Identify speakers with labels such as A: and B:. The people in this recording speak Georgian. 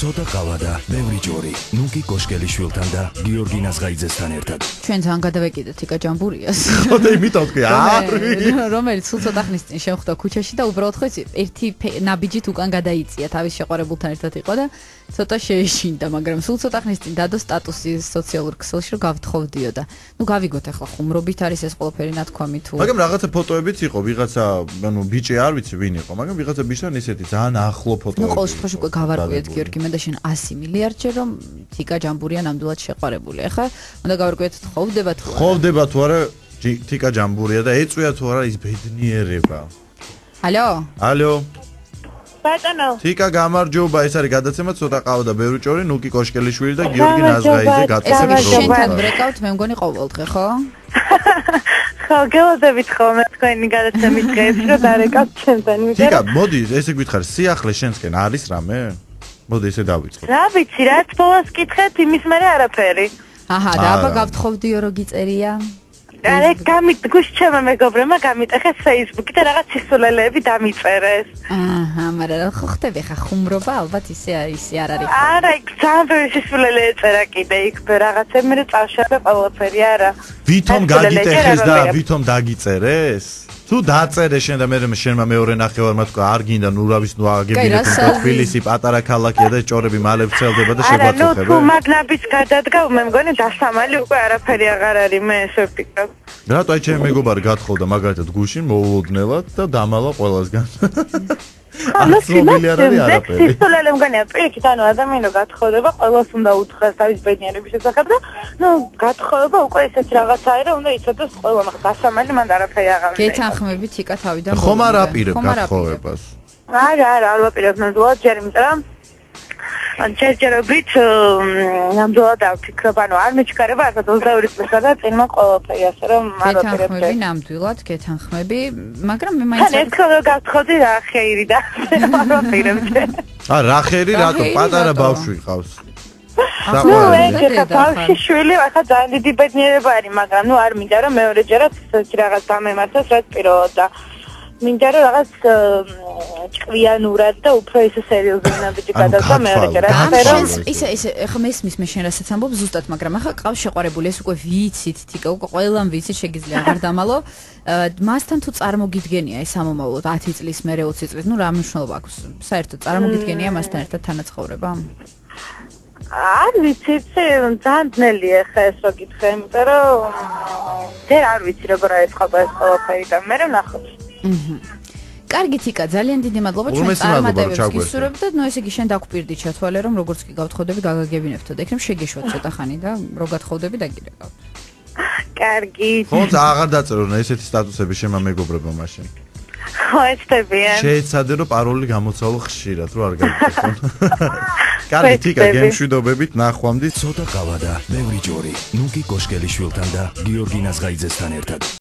A: ცოტა ყავა და ბევრი ჯორი. ნუკი კოშკელიშვილთან და გიორგი ნაზღაიძესთან ერთად.
B: ჩვენ ძალიან გადავეკიდეთ იკა ჯამბურიას.
C: ხოდა იმითად თქვი,
B: რომელიც სულ ცოტა ხნის წინ შევხვდა ქუჩაში და უბრალოდ ხო იცი, ერთი ნაბიჯით უკან გადაიწია, თავის შეყვარებულთან ერთად იყო და ცოტა შეეშინდა, მაგრამ სულ ცოტა ხნის წინ დადო სტატუსი სოციალურ ქსელში, რომ გავთხოვდიო და ნუ გავიგოთ ახლა ხუმრობით არის ეს ყველაფერი ნათქვამი თუ.
C: მაგრამ რაღაცა ფოტოებიც იყო, ვიღაცა, ანუ ბიჭი არ ვიცი ვინ იყო, მაგრამ ვიღაცა ბიჭთან ისეთი ძალიან ახლო ფოტოები.
B: ნუ ყოველ შემთხვევაში უკვე გავარკვიეთ გიორგი მე და შენ 100 მილიარდჯერ რომ თიკა ჯამბურია ნამდვილად შეყვარებული. ახლა უნდა გავარკვიეთ ხოვდება თუ არა.
C: ხოვდება თუ არა თიკა ჯამბურია და ეწვია თუ არა ის ბედნიერება.
B: ალო?
C: ალო?
D: ბატონო.
C: თიკა გამარჯობა, ეს არის გადაცემა ცოტა ყავა და ბევრი ჭორი, ნუკი კოშკელიშვილი და გიორგი ნაზღაიძე გაწესებით
B: ხომ. შენთან ბრეკავთ მე მგონი ყოველდღე, ხო?
D: ხო, გელოდებით ხოლმე თქვენი გადაცემის დღეს, რომ დარეკავთ ჩემთან.
C: თიკა, მოდი, ესე გითხარი, სიახლე შენსკენ არის რამე? მოდი ესე დავიწყო.
D: რა ვიცი, რაც ბოლოს კითხეთ, იმის მერე არაფერი.
B: აჰა, და აბა გავთხოვდიო რომ გიწერია.
D: არა, გუშჩემა მეგობრებმა გამიტეხეს Facebook-ი და რაღაც სისულელეები დამიწერეს.
B: აჰა, მაგრამ ხო ხტები ხა ხუმრობა ალბათ ისე არ არის.
D: არა, იქ ძალიან ბევრი სისულელე ეწერა კიდე იქ რაღაცები მე წავშერე ყველაფერი არა.
C: ვითომ გაგიტეხეს და ვითომ დაგიწერეს? თუ დაწერე შენ და მე შენმა მეორე ნახევარმა თქვა არ გინდა ნუ რავის ნუ აგებინეთ თბილისი პატარა ქალაქია და ჭორები მალე ვრცელდება და შეგვაწუხება.
D: არა, ნუ თუ მაგნაბის გადადგა მე მგონი დასამალი უკვე არაფერი აღარ არის მე ესე ვფიქრობ.
C: რატო აი ჩემი მეგობარი გათხოვდა მაგალითად გუშინ მოულოდნელად და დამალა ყველასგან.
D: ანუ სისულელე მგონია პირიქით ანუ ადამიანი გათხოვდება ყველას უნდა უთხრას თავის ბედნიერების შესახებ და ნუ გათხოვება უკვე ესეთ რაღაცა არის რომ უნდა იცოდეს ყველა მაგ დასამალი მანდ არაფერი აღარ უნდა.
B: გეთანხმებით იკა თავიდან.
C: ხომ არ აპირებ გათხოვებას?
D: არა, არ ვაპირებ ნამდვილად ჯერ იმიტომ რომ ჯერჯერობით ნამდვილად ავფიქრებ, ანუ არ მეჩქარება ასეთ 22 წელსა და წინმა ყველაფერი ასე რომ არ ვაპირებ.
B: გეთანხმები ნამდვილად, გეთანხმები, მაგრამ მე მაინც
D: ეს ხოლმე გავთხოვდი რა ხეირი და არ ვაპირებ.
C: რა ხერი, რატო პატარა ბავშვი ყავს?
D: ნუ ეს ბავშვი შვილი ახლა ძალიან დიდი ბედნიერება არის, მაგრამ ნუ არ მინდა რომ მეორეჯერაც ისეთი რაღაც დამემართოს, რაც პირობად და მინდა რომ რაღაც ჭკვიანურად და უფრო ისე სერიოზულად ნაბიჯი გადავდა მეორეჯერაც.
B: ისე ახლა მესმის მე შენ რასაც ამბობ ზუსტად, მაგრამ ახლა ყავს შეყვარებული ეს უკვე ვიცით, თიკა უკვე ყველამ ვიცით, შეგიძლია აღარ დამალო. მასთან თუ წარმოგიდგენია ეს ამომავლოდ 10 წლის მერე 20 წლის, ნუ რა მნიშვნელობა აქვს? საერთოდ წარმოგიდგენია მასთან ერთად თანაცხოვრება?
D: არ ვიცი, ძალიან ძნელია ხა ეს რო გითხრა, იმიტომ რომ ჯერ არ ვიცი როგორ აეწყობა ეს ყველაფერი და მე ვნახოთ.
B: კარგი თიკა, ძალიან დიდი მადლობა ჩვენ წარმატებებს გისურვებთ და ნუ ესე იგი შენ დაგვპირდი ჩათვალე რომ როგორც კი გავთხოვდები გაგაგებინებთო და იქნებ შეგეშვათ ცოტა ხანი და რო გათხოვდები დაგირეკავთ.
D: კარგი.
C: ხონდა აღარ დაწერო ესეთი სტატუსები შემა მეგობრებმა მაშინ.
D: ხო, ეცდებიან.
C: შეეცადე რომ პაროლი გამოცვალო ხშირად რო არ გაგიწევ. კარგი თიკა, გემშვიდობებით ნახვამდის.
A: ცოტა ყავა და ბევრი ჯორი. ნუკი კოშკელიშვილთან და გიორგი ნაზღაიძესთან ერთად.